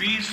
20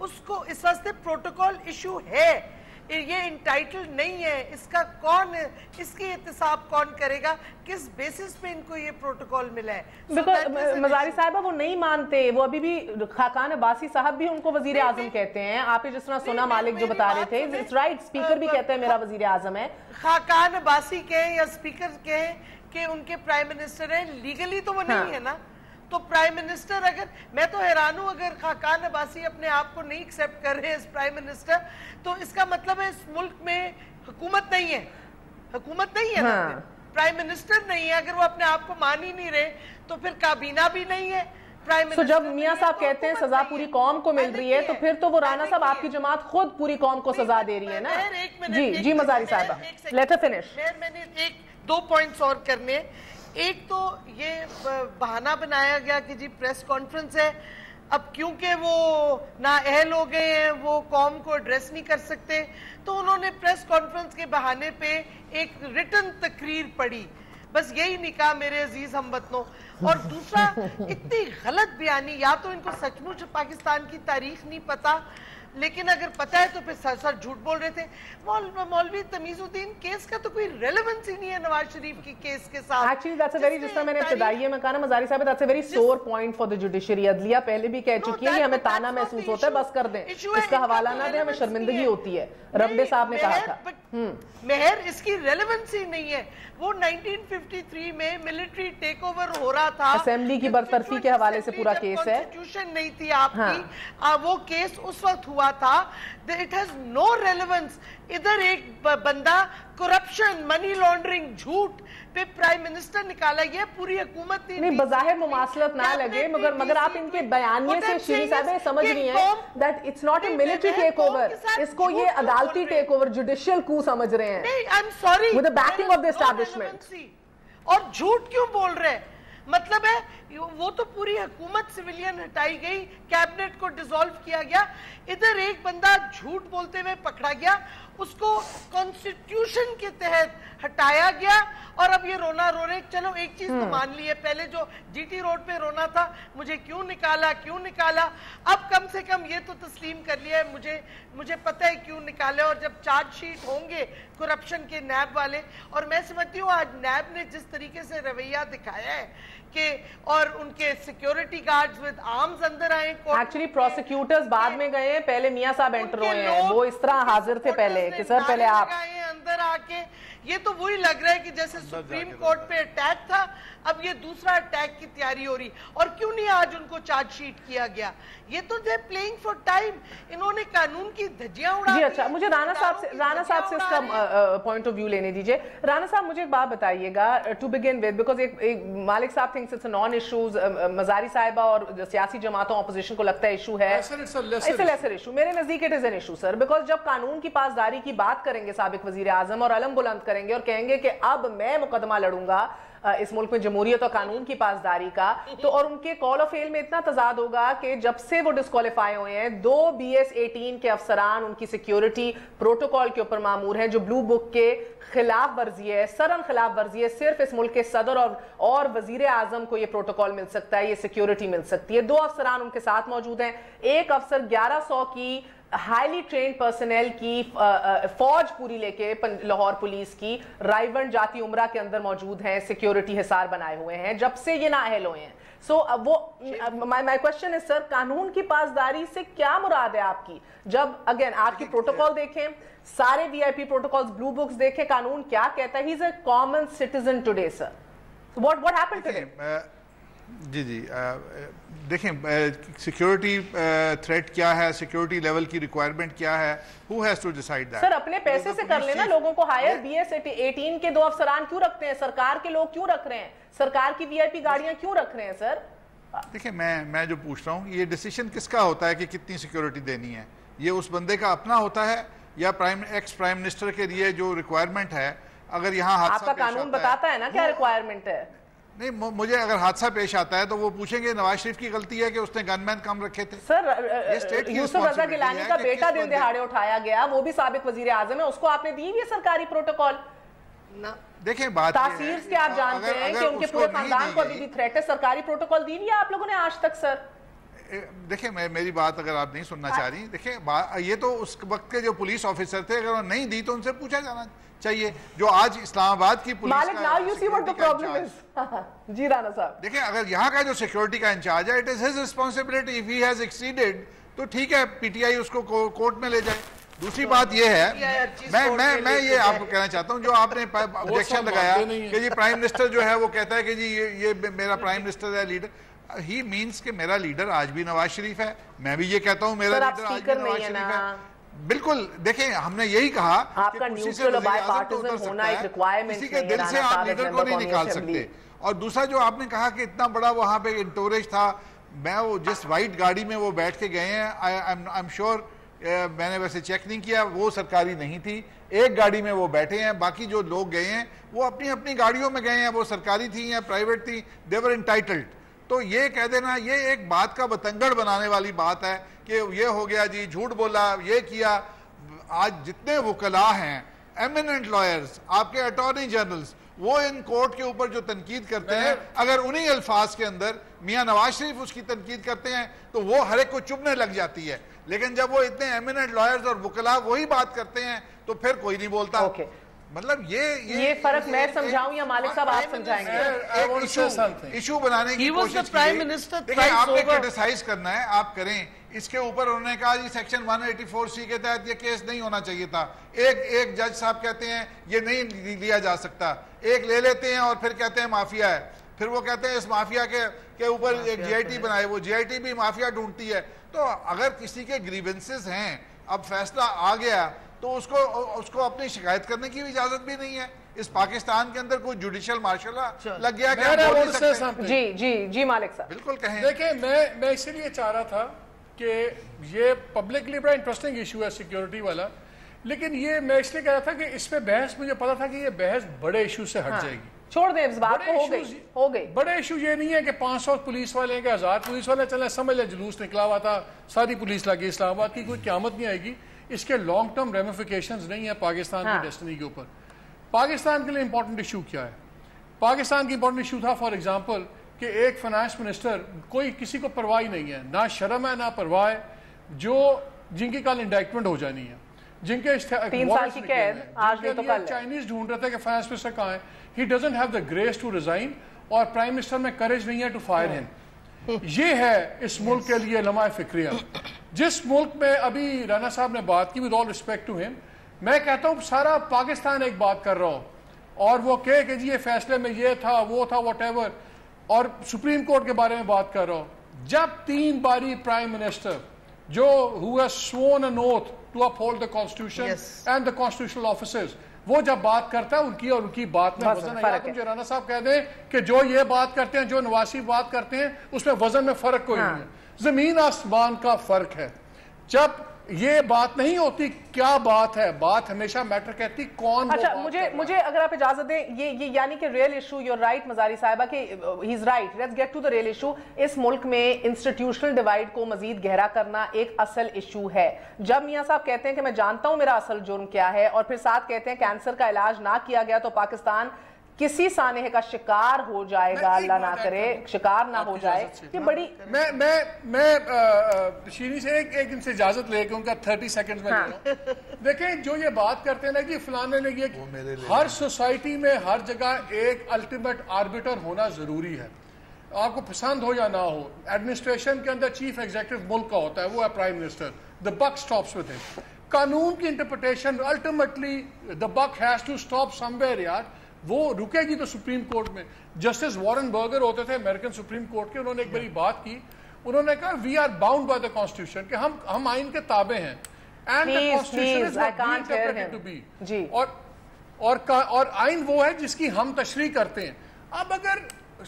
اس کو اس واسطے protocol issue ہے، یہ انٹائٹل نہیں ہے، اس کا کون، اس کی احتساب کون کرے گا، کس بیسس پہ ان کو یہ پروٹوکول ملا ہے؟ مزاری صاحبہ وہ نہیں مانتے، وہ ابھی بھی خاقان عباسی صاحب بھی ان کو وزیر اعظم کہتے ہیں، آپ جس طرح سونا مالک جو بتا رہے تھے، اٹس رائٹ، اسپیکر بھی کہتے ہیں میرا وزیر اعظم ہے. خاقان عباسی کہیں یا اسپیکر کہیں کہ ان کے پرائم منسٹر ہیں، لیگلی تو وہ نہیں ہے نا. تو پرائم منسٹر اگر، میں تو حیران ہوں اگر خاقان عباسی اپنے آپ کو نہیں ایکسیپٹ کر رہے اس پرائم منسٹر، تو اس کا مطلب ہے اس ملک میں حکومت نہیں ہے، حکومت نہیں ہے نا، پرائم منسٹر نہیں ہے. اگر وہ اپنے آپ کو مان ہی نہیں رہے تو پھر کابینہ بھی نہیں ہے. تو جب میاں صاحب کہتے ہیں سزا پوری قوم کو مل رہی ہے تو پھر تو وہ رانا صاحب آپ کی جماعت خود پوری قوم کو سزا دے رہی ہے نا. جی مزاری صاحبہ لیٹ ہر فنش. میں نے ایک دو پوائنٹس اور کرنے. ایک تو یہ بہانہ بنایا گیا کہ جی پریس کانفرنس ہے، اب کیونکہ وہ نااہل ہو گئے ہیں، وہ قوم کو ایڈریس نہیں کر سکتے، تو انہوں نے پریس کانفرنس کے بہانے پہ ایک ریٹن تقریر پڑھی. بس یہی نہیں کہا میرے عزیز ہم وطنوں. اور دوسرا اتنی غلط بیانی، یا تو ان کو سچ مچ پاکستان کی تاریخ نہیں پتا، لیکن اگر پتا ہے تو پھر سر جھوٹ بول رہے تھے. مولوی تمیز الدین کیس کا تو کوئی ریلیونس ہی نہیں ہے نواز شریف کی کیس کے ساتھ. ایکچولی دیٹس اے ویری، جس طرح میں نے ابتدائیے میں کہا نا مزاری صاحب، دیٹس اے ویری سور پوائنٹ فار دی جوڈیشری. عدلیہ پہلے بھی کہہ چکی ہے، ہمیں تانا محسوس ہوتا ہے، بس کر دیں، اس کا حوالہ نہ دیں، ہمیں شرمندگی ہوتی ہے. ربے صاحب نے کہا تھا مہر اس کی ریلیونس ہی نہیں ہے. وہ 1953 میں ملٹری ٹیک اوور ہو رہا تھا، اسمبلی کی برطرفی کے حوالے سے پورا کیس ہے، کانسٹیٹیوشن نہیں تھی آپ کی، وہ کیس اس وقت ہوا تھا. It has no relevance. ادھر ایک بندہ کرپشن، منی لانڈرنگ، جھوٹ پہ پرائم منسٹر نکالا. یہ پوری حکومت نہیں، بظاہر مماثلت نہ لگے، مگر آپ ان کے بیانیے سے شیریں صاحب سمجھ نہیں ہیں that it's not a military takeover، اس کو یہ عدالتی ٹیک اوور، جوڈیشل کو سمجھ رہے ہیں. نہیں، I'm sorry، with the backing of the establishment. اور جھوٹ کیوں بول رہے ہیں؟ مطلب ہے وہ تو پوری حکومت سویلین ہٹائی گئی، کیبنٹ کو ڈیزالو کیا گیا. ادھر ایک بندہ جھوٹ بولتے ہوئے پکڑا گیا، اس کو کانسٹیٹیوشن کے تحت ہٹایا گیا، اور اب یہ رونا رو رہے. چلو ایک چیز تو مان لی ہے، پہلے جو جی ٹی روڈ پہ رونا تھا مجھے کیوں نکالا، اب کم سے کم یہ تو تسلیم کر لیا ہے مجھے پتہ ہے کیوں نکالے. اور جب چارج شیٹ ہوں گے کرپشن کے نیب والے، اور میں سمجھتی ہوں آج نیب نے جس طریقے سے رویہ دکھایا ہے کہ، اور ان کے سیکیورٹی گارڈز ود آرمز اندر آئے. ایکچولی پروسیکیوٹرز بعد میں گئے ہیں، پہلے میاں صاحب انٹر ہوئے ہیں، وہ اس طرح حاضر تھے پہلے کہ سر پہلے آپ اندر آ کے. یہ تو وہی لگ رہا ہے کہ جیسے سپریم کورٹ پہ اٹیک تھا، اب یہ دوسرا اٹیک کی تیاری ہو رہی. اور کیوں نہیں آج ان کو چارج شیٹ کیا گیا؟ یہ تو دے پلینگ فار ٹائم. انہوں نے قانون کی دھجیاں اڑا. جی اچھا، مجھے رانا صاحب سے اس کا پوائنٹ آف ویو لینے دیجئے. رانا صاحب مجھے ایک بات بتائیے گا ٹو بگن ود، بیکاز ایک مالک صاحب thinks it's a non issues, Mazari صاحبہ اور سیاسی جماعتوں اپوزیشن کو لگتا ہے ایشو ہے، اٹس اے لیسر ایشو. میرے نزدیک it is an issue sir, because جب قانون کی پاسداری کی بات کریں گے سابق وزیر اعظم اور علم بلند کریں گے اور کہیں گے کہ اب میں مقدمہ لڑوں گا اس ملک میں جمہوریت اور قانون کی پاسداری کا، تو اور ان کے کال آف فیل میں اتنا تضاد ہوگا کہ جب سے وہ ڈسکوالیفائی ہوئے ہیں 2 BS-18 کے افسران ان کی سیکیورٹی پروٹوکول کے اوپر مامور ہیں، جو بلو بک کے خلاف ورزی ہے، سرن خلاف ورزی ہے. صرف اس ملک کے صدر اور وزیر اعظم کو یہ پروٹوکول مل سکتا ہے، یہ سیکیورٹی مل سکتی ہے. 2 افسران ان کے ساتھ موجود ہیں. ایک افسر 1100 کی ہائیلی ٹرینڈ پرسنل کی فوج پوری لے کے لاہور پولیس کی رائیونڈ جاتی عمرہ کے اندر موجود ہیں، سیکیورٹی حصار بنائے ہوئے ہیں جب سے یہ نااہل ہوئے ہیں. سو وہ مائی کوشچن ہے سر، قانون کی پاسداری سے کیا مراد ہے آپ کی؟ جب اگین آپ کی پروٹوکول دیکھیں، سارے وی آئی پی پروٹوکولز، بلو بکس دیکھیں، قانون کیا کہتا ہے؟ He is a common citizen today sir. What happen today? جی دیکھیں، سیکیورٹی تھریٹ کیا ہے، سیکیورٹی لیول کی ریکوائرمنٹ کیا ہے، who has to decide that؟ سر اپنے پیسے سے کر لینا لوگوں کو ہائر. BS-18 کے 2 افسران کیوں رکھتے ہیں؟ سرکار کے لوگ کیوں رکھ رہے ہیں؟ سرکار کی وی آئی پی گاڑیاں کیوں رکھ رہے ہیں سر؟ دیکھیں میں جو پوچھ رہا ہوں، یہ ڈیسیشن کس کا ہوتا ہے کہ کتنی سیکیورٹی دینی ہے؟ یہ اس بندے کا اپنا ہوتا ہے یا ایکس پرائم منسٹر کے لیے جو ریکوائرمنٹ ہے؟ اگر یہاں حادثہ آپ کا قانون بتاتا ہے نا کیا ریکوائرمنٹ ہے. نہیں، مجھے اگر حادثہ پیش آتا ہے تو وہ پوچھیں گے نواز شریف کی غلطی ہے کہ اس نے گن مین کم رکھے تھے؟ سر یوسف رضا گیلانی کا بیٹا دن دہاڑے اٹھایا گیا، وہ بھی سابق وزیر اعظم ہے، اس کو آپ نے دی ہوئی سرکاری پروٹوکول؟ دیکھیں بات تاثیر سے آپ جانتے ہیں کہ ان کے پورے خاندان کو ابھی بھی تھریٹ ہے. سرکاری پروٹوکول دی ہوئی ہے آپ لوگوں نے آج تک سر؟ دیکھیں میری بات اگر آپ نہیں سننا چاہ رہی، دیکھیں یہ تو اس وقت کے جو پولیس آفیسر تھے، اگر انہوں نے نہیں دی تو ان سے پوچھا جانا چاہیے. جو آج اسلام آباد کی پولیس جی رانا صاحب دیکھیں، اگر یہاں کا جو سیکیورٹی کا انچارج ہے، it is his responsibility. If he has exceeded تو ٹھیک ہے، پی ٹی آئی اس کو کورٹ میں لے جائے. دوسری بات یہ ہے، میں یہ آپ کو کہنا چاہتا ہوں، جو آپ نے آبجیکشن لگایا کہ جی پرائم منسٹر جو ہے وہ کہتا ہے کہ جی یہ میرا پرائم منسٹر ہے، لیڈر. ہی مینس کہ میرا لیڈر آج بھی نواز شریف ہے. میں بھی یہ کہتا ہوں میرا لیڈر آج بھی نواز شریف ہے. بالکل. دیکھیں ہم نے یہی کہا کہ کسی سے وزیر اعظم تو اتر سکتا ہے، کسی کے دل سے آپ لیڈر کو نہیں نکال سکتے. اور دوسرا جو آپ نے کہا کہ اتنا بڑا وہاں پہ انٹوریج تھا، میں وہ جس وائٹ گاڑی میں وہ بیٹھ کے گئے ہیں، آئی ایم شیور، میں نے ویسے چیک نہیں کیا، وہ سرکاری نہیں تھی. ایک گاڑی میں وہ بیٹھے ہیں، باقی جو لوگ گئے ہیں وہ اپنی اپنی گاڑیوں میں گئے ہیں، وہ سرکاری تھی یا پرائیویٹ تھی، دے ور انٹائٹلڈ. تو یہ کہہ دینا، یہ ایک بات کا بتنگڑ بنانے والی بات ہے کہ یہ ہو گیا جی، جھوٹ بولا، یہ کیا. آج جتنے وکلاء ہیں، ایمیننٹ لائرز، آپ کے اٹارنی جنرلز، وہ ان کورٹ کے اوپر جو تنقید کرتے ہیں، اگر انہی الفاظ کے اندر میاں نواز شریف اس کی تنقید کرتے ہیں تو وہ ہر ایک کو چبھنے لگ جاتی ہے. لیکن جب وہ اتنے ایمیننٹ لائرز اور وکلاء وہی بات کرتے ہیں تو پھر کوئی نہیں بولتا. مطلب یہ فرق میں سمجھاؤں یا مالک صاحب آپ سمجھائیں گے؟ ایشو بنانے کی کوشش کی. دیکھیں آپ نے کرٹیسائز کرنا ہے، آپ کریں. اس کے اوپر انہوں نے کہا جی سیکشن 184C کے تحت یہ کیس نہیں ہونا چاہیے تھا. ایک جج صاحب کہتے ہیں یہ نہیں لیا جا سکتا، ایک لے لیتے ہیں اور پھر کہتے ہیں مافیا ہے. پھر وہ کہتے ہیں اس مافیا کے اوپر ایک جی آئی ٹی بنائے، وہ جی آئی ٹی بھی مافیا ڈھونڈتی ہے. تو اگر کسی کے گریونسز ہیں، اب فیصلہ آ گیا تو اس کو اپنی شکایت کرنے کی اجازت بھی نہیں ہے. اس پاکستان کے اندر کوئی جوڈیشل مارشل لگ گیا کہ جی مالک صاحب بالکل کہیں. دیکھیں میں اسی لیے چاہ رہا تھا کہ یہ پبلکلی بڑا انٹرسٹنگ ایشو ہے سیکیورٹی والا، لیکن یہ میں اس لیے کہہ رہا تھا کہ اس پہ بحث مجھے پتا تھا کہ یہ بحث بڑے ایشو سے ہٹ جائے گی. چھوڑ دیں اس بات کو، ہو گئی. بڑے ایشو یہ نہیں ہے کہ 500 پولیس والے ہیں کہ 1000 پولیس والے چلیں، سمجھ لیں جلوس نکلا ہوا تھا، ساری پولیس لگی اسلام آباد کی، کوئی قیامت نہیں آئے گی. اس کے لانگ ٹرم ریمیفیکیشنز نہیں ہیں پاکستان کی ڈیسٹنی کے اوپر. پاکستان کے لیے امپورٹنٹ ایشو کیا ہے؟ پاکستان کی امپورٹنٹ ایشو تھا فار ایگزامپل کہ ایک فائنانس منسٹر، کوئی کسی کو پرواہ نہیں ہے، نہ شرم ہے نہ پرواہ ہے، جن کی کل انڈائکٹمنٹ ہو جانی ہے، جن کے 3 سال کی قید آج نہیں تو کل. چائنیز ڈھونڈ رہے تھے کہ فائنانس منسٹر کہاں ہے. He doesn't have the grace to resign, اور پرائم منسٹر میں کریج نہیں ہے ٹو فائر ہم. یہ ہے اس ملک کے لیے لمحہ فکریہ. جس ملک میں ابھی رانا صاحب نے بات کی، ود آل ریسپیکٹ ٹو ہم، میں کہتا ہوں سارا پاکستان ایک بات کر رہا ہوں اور وہ کہے کہ جی یہ فیصلے میں یہ تھا وہ تھا واٹ ایور، اور سپریم کورٹ کے بارے میں بات کر رہا ہوں. جب 3 باری پرائم منسٹر جو who has sworn an oath to uphold the constitution and the constitutional officers، وہ جب بات کرتا ہے ان کی اور ان کی بات میں وزن ہے. مجھے رانا صاحب کہہ دیں کہ جو یہ بات کرتے ہیں، جو نواز شریف بات کرتے ہیں، اس میں وزن میں فرق کوئی نہیں ہے. زمین آسمان کا فرق ہے. جب یہ بات نہیں ہوتی کیا بات ہے، بات ہمیشہ میٹر کہتی کون. اچھا مجھے اگر آپ اجازت دیں، یہ یعنی کہ real issue, you right Mazari صاحبہ کہ he is right, let's get to the real issue. اس ملک میں انسٹیٹیوشنل ڈیوائیڈ کو مزید گہرا کرنا ایک اصل ایشو ہے. جب میاں صاحب کہتے ہیں کہ میں جانتا ہوں میرا اصل جرم کیا ہے، اور پھر ساتھ کہتے ہیں کینسر کا علاج نہ کیا گیا تو پاکستان کسی سانحے کا شکار ہو جائے گا، اللہ نہ کرے شکار نہ ہو جائے. یہ بڑی میں شیریں سے ایک ان سے اجازت لے کے ان کا 30 سیکنڈز میں لے رہا ہوں. دیکھیں جو یہ بات کرتے ہیں نا کہ فلانے نے یہ، ہر سوسائٹی میں ہر جگہ ایک الٹیمیٹ آربیٹر ہونا ضروری ہے، آپ کو پسند ہو یا نہ ہو. ایڈمنسٹریشن کے اندر چیف ایگزیکٹو ملک کا ہوتا ہے، وہ ہے prime minister. The buck stops with him. قانون کی interpretation ultimately the buck has to stop somewhere. یار وہ رکے گی تو سپریم کورٹ میں. جسٹس وارن برگر ہوتے تھے امریکن سپریم کورٹ کے، انہوں نے ایک بڑی بات کی. انہوں نے کہا we are bound by the constitution, کہ ہم آئین کے تابع ہیں. And the constitution is what we interpret to be. اور آئین وہ ہے جس کی ہم تشریح کرتے ہیں. اب اگر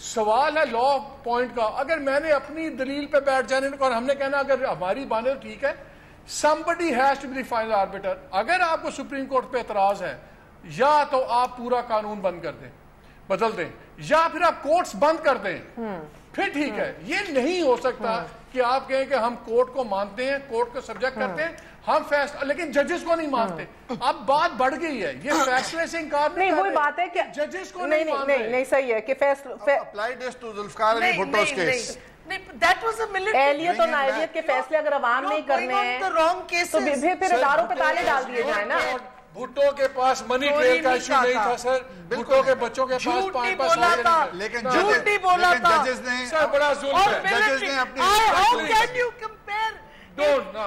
سوال ہے لا پوائنٹ کا، اگر میں نے اپنی دلیل پہ بیٹھ جانے اور ہم نے کہنا اگر ہماری بانے تو ٹھیک ہے، somebody has to be the final arbiter. اگر آپ کو سپریم کورٹ پہ اعتراض ہے، یا تو آپ پورا قانون بند کر دیں، بدل دیں، یا پھر آپ کورٹس بند کر دیں، پھر ٹھیک ہے. یہ نہیں ہو سکتا کہ آپ کہیں کہ ہم کورٹ کو مانتے ہیں، کورٹ کو سبجیکٹ کرتے ہیں، ہم فیصلہ، لیکن ججز کو نہیں مانتے. اب بات بڑھ گئی ہے، یہ فیصلے سے انکار نہیں. وہی بات ہے کہ ججز کو نہیں مان نہیں صحیح ہے کہ applied this to Zulfiqar Ali بھٹو's case. that was a military. اہلیت اور نائبیت کے فیصلے اگر عوام نہیں کرنے ہیں تو پھر اداروں پہ تالے ڈال دیے جائیں نا. بھٹو کے پاس منی ٹریل کا ایشو نہیں تھا سر, بھٹو کے بچوں کے پاس 5 تھا, لیکن ججز نے سر بڑا ظلم ہے. ججز نے اپنی how can you compare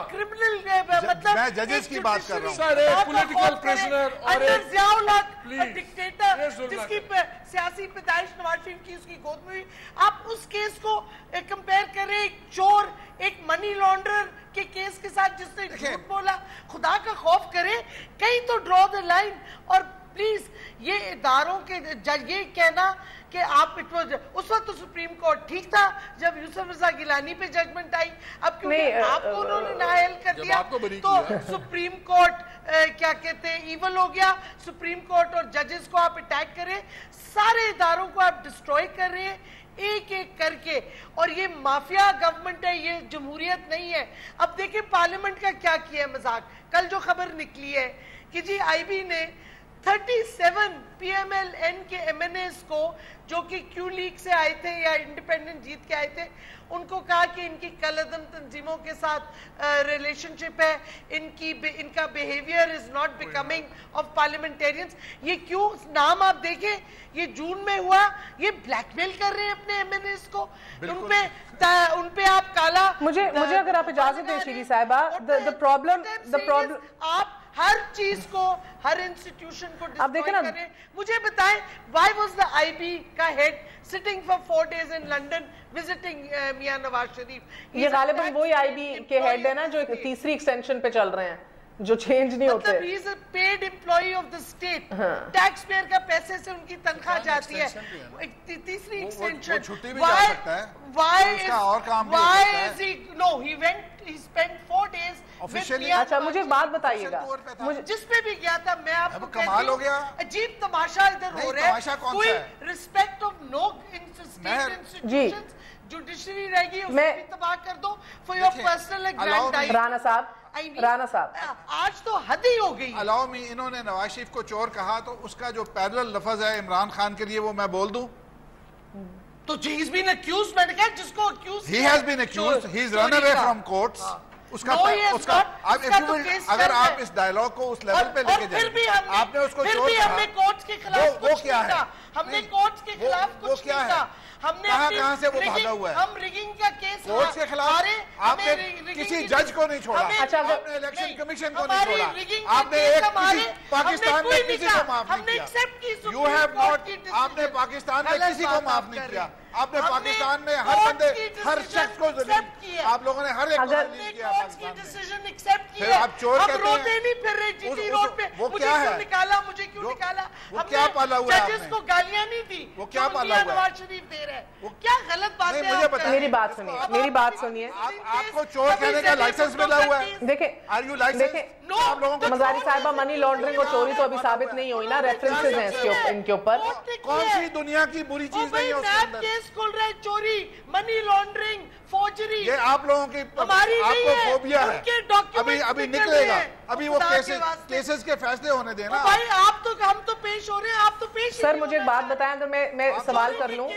criminal مطلب میں ججز کی بات کر رہا ہوں سر, ایک پولیٹیکل پریزنر اور ایک ضیاء الحق ڈکٹیٹر جس کی سیاسی پیدائش نواز شریف کی اس کی گود میں ہوئی, آپ اس کیس کو کمپیئر کریں ایک چور ایک منی لانڈرر کے کیس کے ساتھ جس نے جھوٹ بولا. خدا کا خوف کرے, کہیں تو ڈرا دا لائن. اور پلیز یہ اداروں کے یہ کہنا کہ آپ اس وقت تو سپریم کورٹ ٹھیک تھا جب یوسف رضا گیلانی پہ ججمنٹ آئی, اب کیونکہ آپ کو انہوں نے نااہل کر دیا تو سپریم کورٹ کیا کہتے ہیں ایول ہو گیا. سپریم کورٹ اور ججز کو آپ اٹیک کریں, سارے اداروں کو آپ ڈسٹروائے کر رہے ہیں ایک ایک کر کے. اور یہ مافیا گورنمنٹ ہے, یہ جمہوریت نہیں ہے. اب دیکھیں پارلیمنٹ کا کیا کیا ہے مذاق. کل جو خبر نکلی ہے کہ جی آئی بی نے 37 پی ایم ایل این کے ایم این ایز کو جو کہ کیو لیگ سے آئے تھے یا انڈیپینڈنٹ جیت کے آئے تھے, ان کو کہا کہ ان کی کل عدم تنظیموں کے ساتھ ریلیشن شپ ہے, ان کا behaviour is not becoming of parliamentarians. یہ کیوں نام آپ دیکھیں, یہ جون میں ہوا, یہ بلیک میل کر رہے ہیں اپنے ایم این ایز کو, ان پہ آپ کالا. مجھے اگر آپ اجازت دیں شیری صاحبہ, the problem آپ ہر چیز کو ہر انسٹیٹیوشن کو ڈسٹروائے کریں. مجھے بتائیں why was the IB کا head sitting for 4 days in London visiting Mian Nawaz Sharif. یہ غالباً وہی آئی بی کے ہیڈ ہے نا جو تیسری ایکسٹینشن پہ چل رہے ہیں جو چینج نہیں ہوتے. مطلب he is a paid employee of the state, taxpayer کا پیسے سے ان کی تنخواہ جاتی ہے. تیسری extension why is he no he spent 4 days. اچھا مجھے ایک بات بتائیے گا, جس پہ بھی گیا تھا میں آپ کو کمال ہو گیا, عجیب تماشا ادھر ہو رہا ہے. کوئی respect of no institutions, judiciary رہ گی اس کو بھی تباہ کر دو for your personal aggrandizement. Rana صاحب آج تو حد ہی ہو گئی. الاؤ می, انہوں نے نواز شریف کو چور کہا تو اس کا جو پیرلل لفظ ہے عمران خان کے لیے وہ میں بول دوں تو he has been accused. میں نے کہا جس کو accused he has been accused, he is run away from courts. اس کا اگر آپ اس ڈائلاگ کو اس لیول پہ لے کے جائیں, آپ نے اس کو چور کہا, ہم نے کورٹس کے خلاف وہ کیا ہے, ہم نے کورٹس کے خلاف کچھ نہیں کہا. ہم نے کہاں سے وہ بھاگا ہوا ہے, ہم ریگنگ کا کیس کورٹس کے خلاف آپ نے کسی جج کو نہیں چھوڑا, آپ نے الیکشن کمیشن کو نہیں چھوڑا, آپ نے ایک کسی پاکستان میں کسی کو معاف نہیں کیا. You have not, آپ نے پاکستان میں کسی کو معاف نہیں کیا, آپ نے پاکستان میں ہر بندے ہر شخص کو ذلیل کیا, آپ لوگوں نے ہر ایک کو ذلیل کیا پاکستان میں. پھر آپ چور کہتے ہیں وہ کیا ہے, مجھے کیوں نکالا, وہ کیا پالا ہوا ہے آپ نے, ججز کو گالیاں نہیں دی, وہ کیا پالا ہوا ہے, نواز شریف دے رہے ہیں, کیا غلط بات ہے. مجھے بتائیں, میری بات سنیے, آپ کو چور کہنے کا لائسنس ملا ہوا ہے, دیکھیں آر یو لائسنس, آپ لوگوں کو مزاری صاحبہ منی لانڈرنگ اور چوری تو ابھی ثابت نہیں ہوئی نا, ریفرنسز ہیں ان کے اوپر. کون سی دنیا کی بری چیز نہیں ہے اس کے اندر, کیس کھل رہا ہے چوری منی لانڈرنگ فوجری, یہ آپ لوگوں کی آپ کو فوبیا ہے, ابھی نکلے گا, ابھی وہ کیسز کے فیصلے ہونے دینا. بھائی آپ تو ہم تو پیش ہو رہے ہیں, آپ تو پیش. سر مجھے ایک بات بتائیں, اگر میں سوال کر لوں,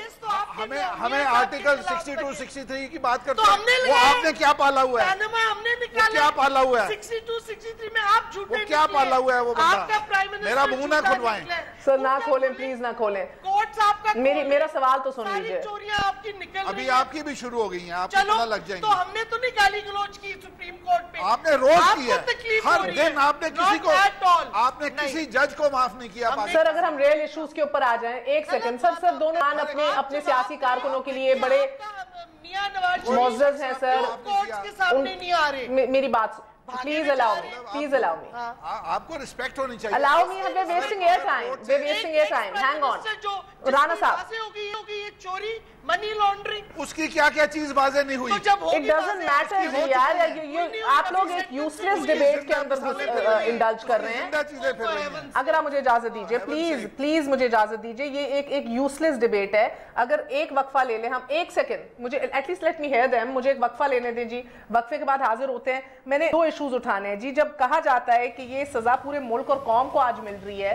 ہمیں آرٹیکل 62 63 کی بات کرتے ہیں, وہ آپ نے کیا پالا ہوا ہے, ہم نے نکالا کیا پالا ہوا ہے, 62 63 میں آپ جھوٹے, وہ کیا پالا ہوا ہے وہ بندہ, میرا منہ نہ کھلوائیں سر, نہ کھولیں پلیز, نہ کھولیں. کورٹس آپ کا میرا سوال تو سن لیجئے, چوریاں آپ کی نکل رہی ابھی آپ کی بھی شروع ہو گئی ہیں, آپ کو پتہ لگ جائیں گے. تو ہم نے تو نہیں گالی گلوچ کی سپریم کورٹ پہ, آپ نے روز کی ہے, ہر دن آپ نے کسی کو, آپ نے کسی جج کو معاف نہیں کیا. سر اگر ہم ریل ایشوز کے اوپر آ جائیں, ایک سیکنڈ سر, دونوں اپنے سیاسی کارکنوں کے لیے بڑے معزز ہیں سر, کورٹس کے سامنے نہیں آ رہے. میری بات پلیز allow me. آپ کو ریسپیکٹ ہونی چاہیے. allow me, we're wasting air time, hang on. Rana صاحب, یہ چوری منی لانڈرنگ, اس کی کیا کیا چیز واضح نہیں ہوئی, it doesn't matter یار, آپ لوگ ایک useless debate کے اندر انڈلج کر رہے ہیں. اگر آپ مجھے اجازت دیجئے, پلیز مجھے اجازت دیجئے, یہ ایک useless debate ہے. اگر ایک وقفہ لے لیں ہم, ایک سیکنڈ مجھے at least let me hear them, مجھے ایک وقفہ لینے دیں جی, وقفے کے بعد حاضر ہوتے ہیں. میں نے 2 ایشوز اٹھانے ہیں جی. جب کہا جاتا ہے کہ یہ سزا پورے ملک اور قوم کو آج مل رہی ہے,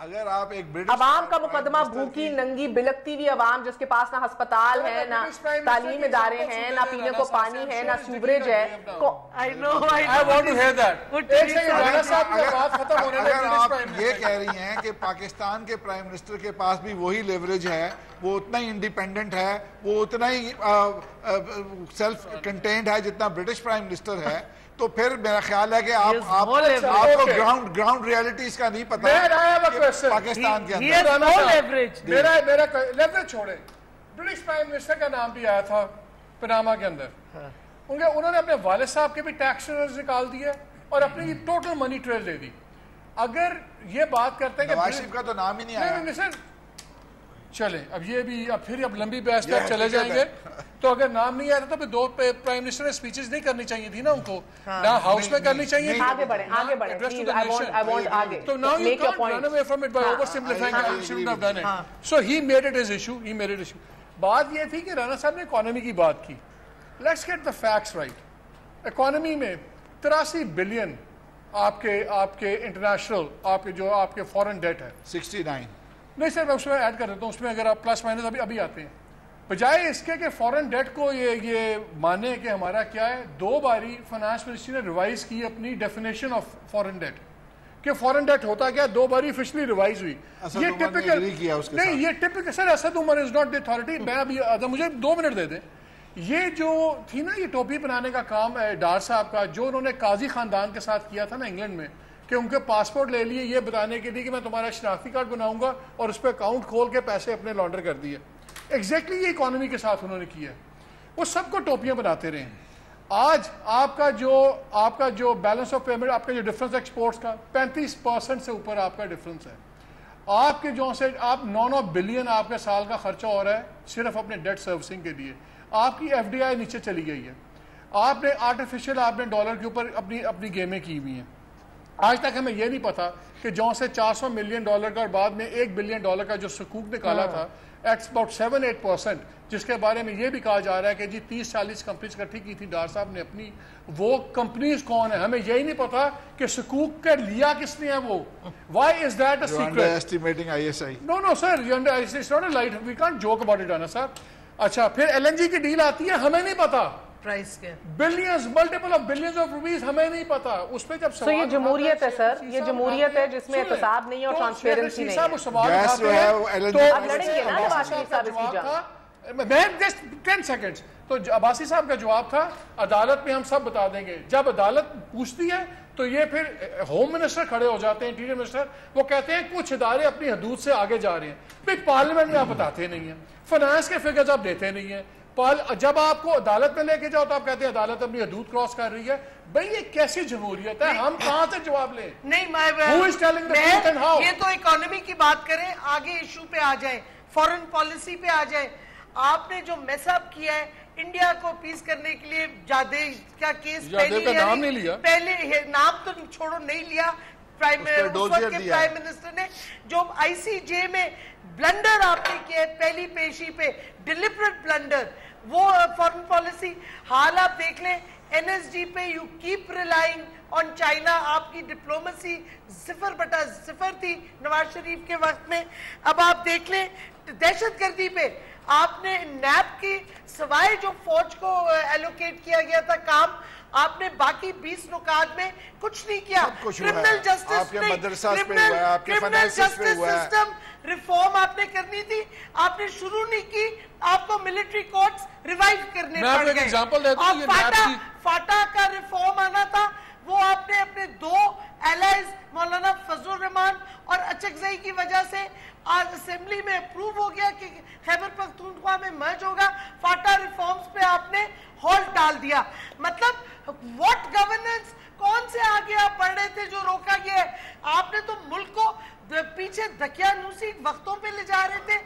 اگر آپ ایک برٹش عوام کا مقدمہ بھوکی ننگی بلکتی ہوئی عوام جس کے پاس نہ ہسپتال ہے نہ تعلیم ادارے ہیں نہ پینے کو پانی ہے نہ سیوریج ہے. اگر آپ یہ کہہ رہی ہیں کہ پاکستان کے پرائم منسٹر کے پاس بھی وہی لیوریج ہے, وہ اتنا ہی انڈیپینڈنٹ ہے, وہ اتنا ہی سیلف کنٹینڈ ہے جتنا برٹش پرائم منسٹر ہے, تو پھر میرا خیال ہے کہ آپ کو گراؤنڈ ریالٹیز کا نہیں پتا پاکستان کے اندر. میرا لیوریج چھوڑے, برٹش پرائم منسٹر کا نام بھی آیا تھا پناما کے اندر, انہوں نے اپنے والد صاحب کے بھی ٹیکس نکال دیے اور اپنی ٹوٹل منی ٹریل دے دی. اگر یہ بات کرتے ہیں کہ نواز شریف کا تو نام ہی نہیں آیا, چلے اب یہ بھی اب پھر اب لمبی بحث پر چلے جائیں گے, تو اگر نام نہیں آتا تو پھر دو پرائم منسٹر نے سپیچز نہیں کرنی چاہیے تھی نا ان کو, نہ ہاؤس میں کرنی چاہیے تھی. آگے بڑھیں پلیز, I want آگے. So now you can't run away from it by oversimplifying. I shouldn't have done it. So he made it his issue. بات یہ تھی کہ رانا صاحب نے اکانومی کی بات کی. Let's get the facts right. Economy میں 83 بلین آپ کے انٹرنیشنل آپ کے فورن ڈیٹ ہے 69. نہیں سر میں اس میں ایڈ کر دیتا ہوں, اس میں اگر آپ پلس مائنس ابھی آتے ہیں, بجائے اس کے کہ فورن ڈیٹ کو یہ مانے کہ ہمارا کیا ہے, 2 باری فائنانس منسٹری نے ریوائز کی اپنی ڈیفینیشن آف فورن ڈیٹ, کہ فورن ڈیٹ ہوتا کیا, 2 باری آفیشلی ریوائز ہوئی. یہ ٹپکل نہیں, یہ typical sir Asad Umar is not the authority. میں ابھی مجھے 2 منٹ دے دیں. یہ جو تھی نا یہ ٹوپی بنانے کا کام ڈار صاحب کا, جو انہوں نے قاضی خاندان کے ساتھ کیا تھا نا انگلینڈ میں, کہ ان کے پاسپورٹ لے لیے یہ بتانے کے لیے کہ میں تمہارا شناختی کارڈ بناؤں گا, اور اس پہ اکاؤنٹ کھول کے پیسے اپنے لانڈر کر دیے. ایگزیکٹلی یہ اکانومی کے ساتھ انہوں نے کیا ہے. وہ سب کو ٹوپیاں بناتے رہے ہیں. آج آپ کا جو بیلنس آف پیمنٹ, آپ کا جو ڈفرنس ایکسپورٹس کا 35% سے اوپر آپ کا ڈفرنس ہے. آپ کے جو سے آپ 9 بلین آپ کا سال کا خرچہ ہو رہا ہے صرف اپنے ڈیٹ سروسنگ کے لیے. آپ کی ایف ڈی آئی نیچے چلی گئی ہے. آپ نے آرٹیفیشل آپ نے ڈالر کے اوپر اپنی گیمیں کی ہوئی ہیں. آج تک ہمیں یہ نہیں پتا کہ جو سے $400 ملین کا اور بعد میں $1 بلین کا جو سکوک نکالا تھا ایٹس اباؤٹ 7-8%, جس کے بارے میں یہ بھی کہا جا رہا ہے کہ جی 30-40 کمپنیز اکٹھی کی تھی ڈار صاحب نے اپنی. وہ کمپنیز کون ہیں ہمیں یہی نہیں پتا کہ سکوک کا لیا کس نے ہے. وہ why is that a secret? No sir, it's not a light, we can't joke about it Rana صاحب. اچھا پھر LNG کی ڈیل آتی ہے, ہمیں نہیں پتا پرائس کیا, billions multiple of billions of rupees, ہمیں نہیں پتا. اس پہ جب سوال یہ جمہوریت ہے سر, یہ جمہوریت ہے جس میں احتساب نہیں ہے اور ٹرانسپیرنسی نہیں ہے. تو اب لڑیں گے نا عباسی صاحب اس کی جان. میں جسٹ 10 سیکنڈز. تو عباسی صاحب کا جواب تھا عدالت میں ہم سب بتا دیں گے. جب عدالت پوچھتی ہے تو یہ پھر ہوم منسٹر کھڑے ہو جاتے ہیں, انٹیریئر منسٹر, وہ کہتے ہیں کچھ ادارے اپنی حدود سے آگے جا رہے ہیں. پھر پارلیمنٹ میں آپ بتاتے نہیں ہیں, فائنانس کے فگرز آپ دیتے نہیں ہیں. جب آپ کو عدالت میں لے کے جاؤ تو آپ کہتے ہیں عدالت اپنی حدود کراس کر رہی ہے. بھئی یہ کیسی جمہوریت ہے, ہم کہاں سے جواب لیں؟ نہیں یہ تو اکانومی کی بات کریں, آگے ایشو پہ آ جائیں, فورن پالیسی پہ آ جائیں. آپ نے جو میس اپ کیا ہے انڈیا کو پیس کرنے کے لیے, جادے کا کیس پہلے نام تو چھوڑو نہیں لیا, پرائم منسٹر نے جو ICJ میں بلنڈر آپ نے کیا ہے پہلی پیشی پہ, ڈیلیبریٹ بلنڈر, وہ فورن پالیسی. حال آپ دیکھ لیں NSG پہ you keep relying on China. آپ کی ڈپلومیسی 0/0 تھی نواز شریف کے وقت میں. اب آپ دیکھ لیں دہشت گردی پہ آپ نے نیب کی سوائے جو فوج کو ایلوکیٹ کیا گیا تھا کام, آپ نے باقی 20 نکات میں کچھ نہیں کیا. Criminal justice criminal justice system reform آپ نے کرنی تھی, آپ نے شروع نہیں کی. آپ کو ملٹری کورٹس ریوائیو کرنے پڑ گئے. فاٹا کا ریفارم آنا تھا, وہ آپ نے اپنے 2 ایلائز مولانا فضل الرحمان اور اچکزئی کی وجہ سے آج اسمبلی میں اپروو ہو گیا کہ خیبر پختونخوا میں مرج ہوگا. فاٹا ریفارمز پہ آپ نے ہالٹ ڈال دیا. مطلب واٹ گورننس, کون سے آگے آپ بڑھ رہے تھے جو روکا گیا ہے؟ آپ نے تو ملک کو پیچھے دقیانوسی وقتوں پہ لے جا رہے تھے,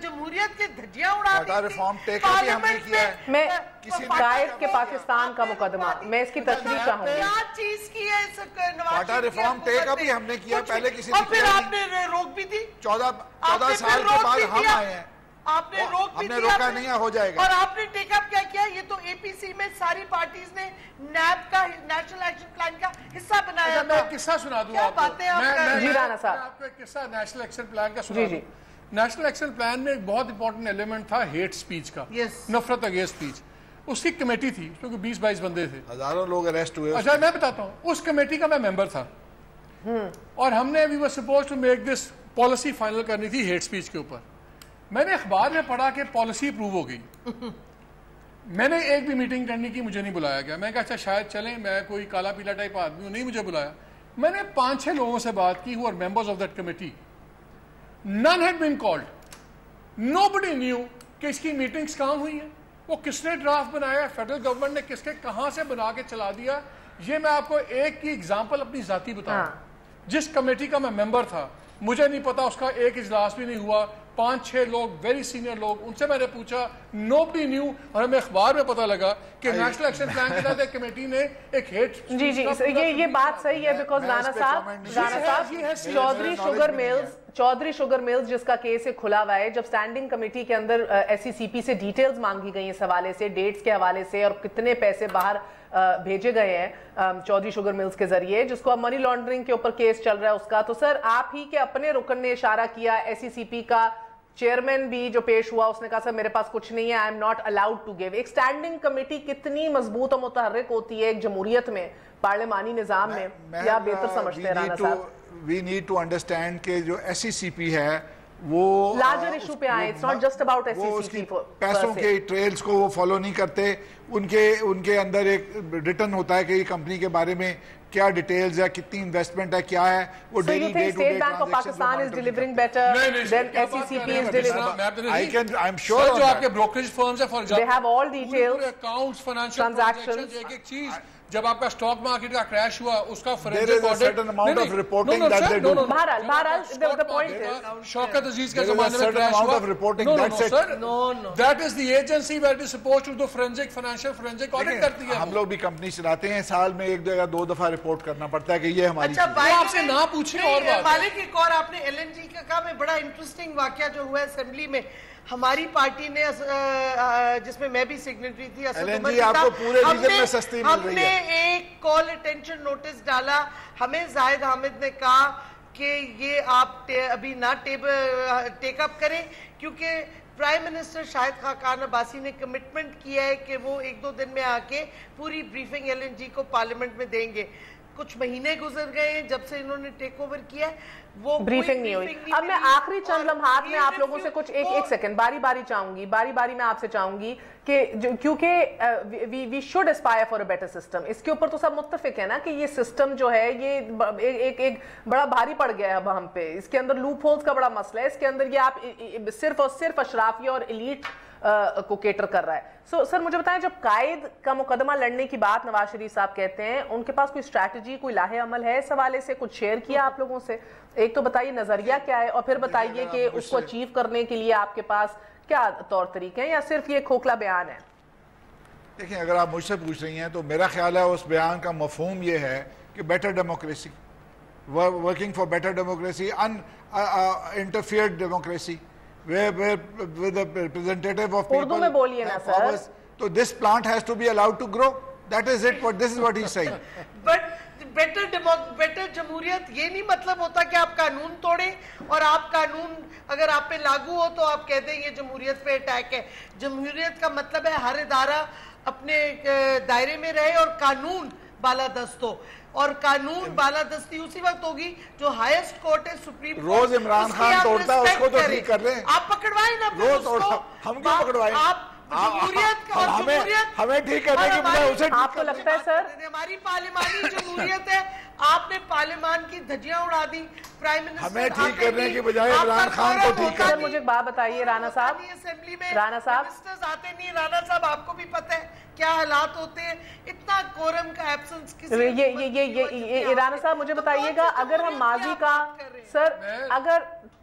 جمہوریت کے دھجیاں اڑا رہی تھی. پارلیمنٹ میں قائد کے پاکستان کا مقدمہ, میں اس کی تشریح چاہوں گی. کیا چیز کی ہے فاٹا ریفارم ٹے کا بھی ہم نے کیا, پہلے کسی نے اور پھر آپ نے روک بھی دی. 14 سال کے بعد ہم آئے ہیں. آپ نے روک بھی دیا, روکا نہیں, ہو جائے گا. اور آپ نے ٹیک اپ کیا کیا؟ یہ تو اے پی سی میں ساری پارٹیز نے نیب کا, نیشنل ایکشن پلان کا حصہ بنایا. میں ایک قصہ سنا دوں آپ کو. جی رانا صاحب, آپ کو ایک قصہ نیشنل ایکشن پلان کا سنا دوں. نیشنل ایکشن پلان میں ایک بہت امپورٹنٹ ایلیمنٹ تھا ہیٹ سپیچ کا, نفرت انگیز سپیچ. اس کی کمیٹی تھی, اس میں 20-22 بندے تھے, ہزاروں لوگ اریسٹ ہوئے. اچھا میں بتاتا ہوں, اس کمیٹی کا میں ممبر تھا, اور ہم نے we were suppose to make this policy final کرنی تھی ہیٹ سپیچ کے اوپر. میں نے اخبار میں پڑھا کہ پالیسی اپروو ہو گئی. میں نے ایک بھی میٹنگ کرنے کی, مجھے نہیں بلایا گیا. میں کہا اچھا شاید چلیں, میں کوئی کالا پیلا ٹائپ آدمی ہوں, نہیں مجھے بلایا. میں نے 5-6 لوگوں سے بات کی, who are members of that committee. None had been called. Nobody knew کہ اس کی میٹنگز کہاں ہوئی ہیں, وہ کس نے ڈرافٹ بنایا, فیڈرل گورنمنٹ نے کس کے کہاں سے بنا کے چلا دیا. یہ میں آپ کو ایک کی ایگزامپل اپنی ذاتی بتاؤں. جس کمیٹی کا میں ممبر تھا, مجھے نہیں پتا, اس کا ایک اجلاس بھی نہیں ہوا. 5-6 لوگ ویری سینئر لوگ, ان سے میں نے پوچھا, nobody knew. اور ہمیں اخبار میں پتا لگا کہ نیشنل ایکشن پلان کے تحت ایک کمیٹی نے ایک ہیٹ. جی یہ بات صحیح ہے, بیکاز رانا صاحب چودھری شوگر ملز جس کا کیس کھلا ہوا ہے, جب اسٹینڈنگ کمیٹی کے اندر ایس سی سی پی سے ڈیٹیلز مانگی گئی اس حوالے سے, ڈیٹس کے حوالے سے, اور کتنے پیسے باہر بھیجے گئے ہیں چودھری شوگر ملز کے ذریعے, جس کو اب منی لانڈرنگ کے اوپر کیس چل رہا ہے اس کا. تو سر آپ ہی کے اپنے رکن نے اشارہ کیا, ایس سی سی پی کا چیئرمین بھی جو پیش ہوا, اس نے کہا سر میرے پاس کچھ نہیں ہے, I am not allowed to give. ایک اسٹینڈنگ کمیٹی کتنی مضبوط اور متحرک ہوتی ہے ایک جمہوریت میں, پارلیمانی نظام میں, یا بہتر سمجھتے ہیں رانا صاحب؟ وی نیڈ ٹو انڈرسٹینڈ کہ جو ایس سی سی پی ہے وہ لارجر ایشو پہ آئے, it's not just about S C C P. پیسوں کے ٹریلز کو وہ فالو نہیں کرتے. ان کے اندر ایک ریٹن ہوتا ہے کہ یہ کمپنی کے بارے میں کیا ڈیٹیلز ہے, کتنی انویسٹمنٹ ہے, کیا ہے وہ daily day to day state bank of Pakistan is delivering better than S C C P is delivering. I am sure جو آپ کے بروکریج فرمز ہیں, for example they have all details, accounts, financial transactions, ایک ایک چیز. جب آپ کا سٹاک مارکیٹ کا کریش ہوا, اس کا فورینسک آڈٹ, بہرحال the point is Shaukat Aziz کے زمانے میں کریش ہوا, that is the agency where it is supposed to do forensic financial forensic audit کرتی ہے. ہم لوگ بھی کمپنی چلاتے ہیں, سال میں 1 یا 2 دفعہ رپورٹ کرنا پڑتا ہے کہ یہ ہماری. اچھا آپ سے نہ پوچھیں. اور بات مالک, ایک اور آپ نے ایل این جی کا کہا, میں بڑا انٹرسٹنگ واقعہ جو ہوا ہے اسمبلی میں, ہماری پارٹی نے جس میں میں بھی سگنیٹری تھی, آپ کو پورے ریجن میں سستی مل رہی ہے. ہم نے ایک کال اٹینشن نوٹس ڈالا, ہمیں زاہد حامد نے کہا کہ یہ آپ ابھی نہ ٹیک اپ کریں, کیونکہ پرائم منسٹر شاہد خاقان عباسی نے کمٹمنٹ کیا ہے کہ وہ 1-2 دن میں آ کے پوری بریفنگ ایل این جی کو پارلیمنٹ میں دیں گے. کچھ مہینے گزر گئے ہیں جب سے انہوں نے ٹیک اوور کیا, وہ بریفنگ نہیں ہوئی. اب میں آخری چند لمحات میں آپ لوگوں سے کچھ ایک سیکنڈ باری باری میں آپ سے چاہوں گی کہ کیونکہ we should aspire for a better system. اس کے اوپر تو سب متفق ہے نا کہ یہ سسٹم جو ہے یہ ایک بڑا بھاری پڑ گیا ہے اب ہم پہ. اس کے اندر لوپ ہولز کا بڑا مسئلہ ہے, اس کے اندر یہ آپ صرف اور صرف اشرافیہ اور ایلیٹ کو کیٹر کر رہا ہے. سر مجھے بتائیں, جب قائد کا مقدمہ لڑنے کی بات نواز شریف صاحب کہتے ہیں, ان کے پاس کوئی اسٹریٹجی, کوئی لاہ عمل ہے اس حوالے سے؟ کچھ شیئر کیا آپ لوگوں سے؟ ایک تو بتائیے نظریہ کیا ہے, اور پھر بتائیے کہ اس کو اچیو کرنے کے لیے آپ کے پاس کیا طور طریقے ہیں, یا صرف یہ کھوکھلا بیان ہے؟ دیکھیں, اگر آپ مجھ سے پوچھ رہی ہیں تو میرا خیال ہے اس بیان کا مفہوم یہ ہے کہ better democracy, working for better democracy, interfered democracy with the representative of people. Urdu میں بولیے نا سر. So this plant has to be allowed to grow. That is it. This is what he's saying. But better جمہوریت یہ نہیں مطلب ہوتا کہ آپ قانون توڑیں, اور آپ قانون اگر آپ پہ لاگو ہو تو آپ کہتے ہیں یہ جمہوریت پہ اٹیک ہے. جمہوریت کا مطلب ہے ہر ادارہ اپنے دائرے میں رہے اور قانون بالادست ہو, اور قانون بالادستی اسی وقت ہوگی جو ہائیسٹ کورٹ ہے, سپریم کورٹ. روز عمران خان توڑتا ہے, اس کو تو ٹھیک کر رہے ہیں. آپ پکڑوائیں نا روز توڑتا, ہم کیوں پکڑوائیں؟ ہمیں ٹھیک کرنے کی بجائے اسے. آپ کو لگتا ہے سر ہماری پارلیمانی جمہوریت ہے, آپ نے پارلیمان کی دھجیاں اڑا دی, پرائم منسٹر ہمیں ٹھیک کرنے کی بجائے عمران خان کو ٹھیک کر. مجھے ایک بات بتائیے رانا صاحب, اسمبلی میں رانا صاحب منسٹرز آتے نہیں. رانا صاحب آپ کو بھی پتہ ہے کیا حالات ہوتے ہیں, اتنا کورم کا ایبسنس یہ رانا صاحب مجھے بتائیے گا, اگر ہم ماضی کا, سر اگر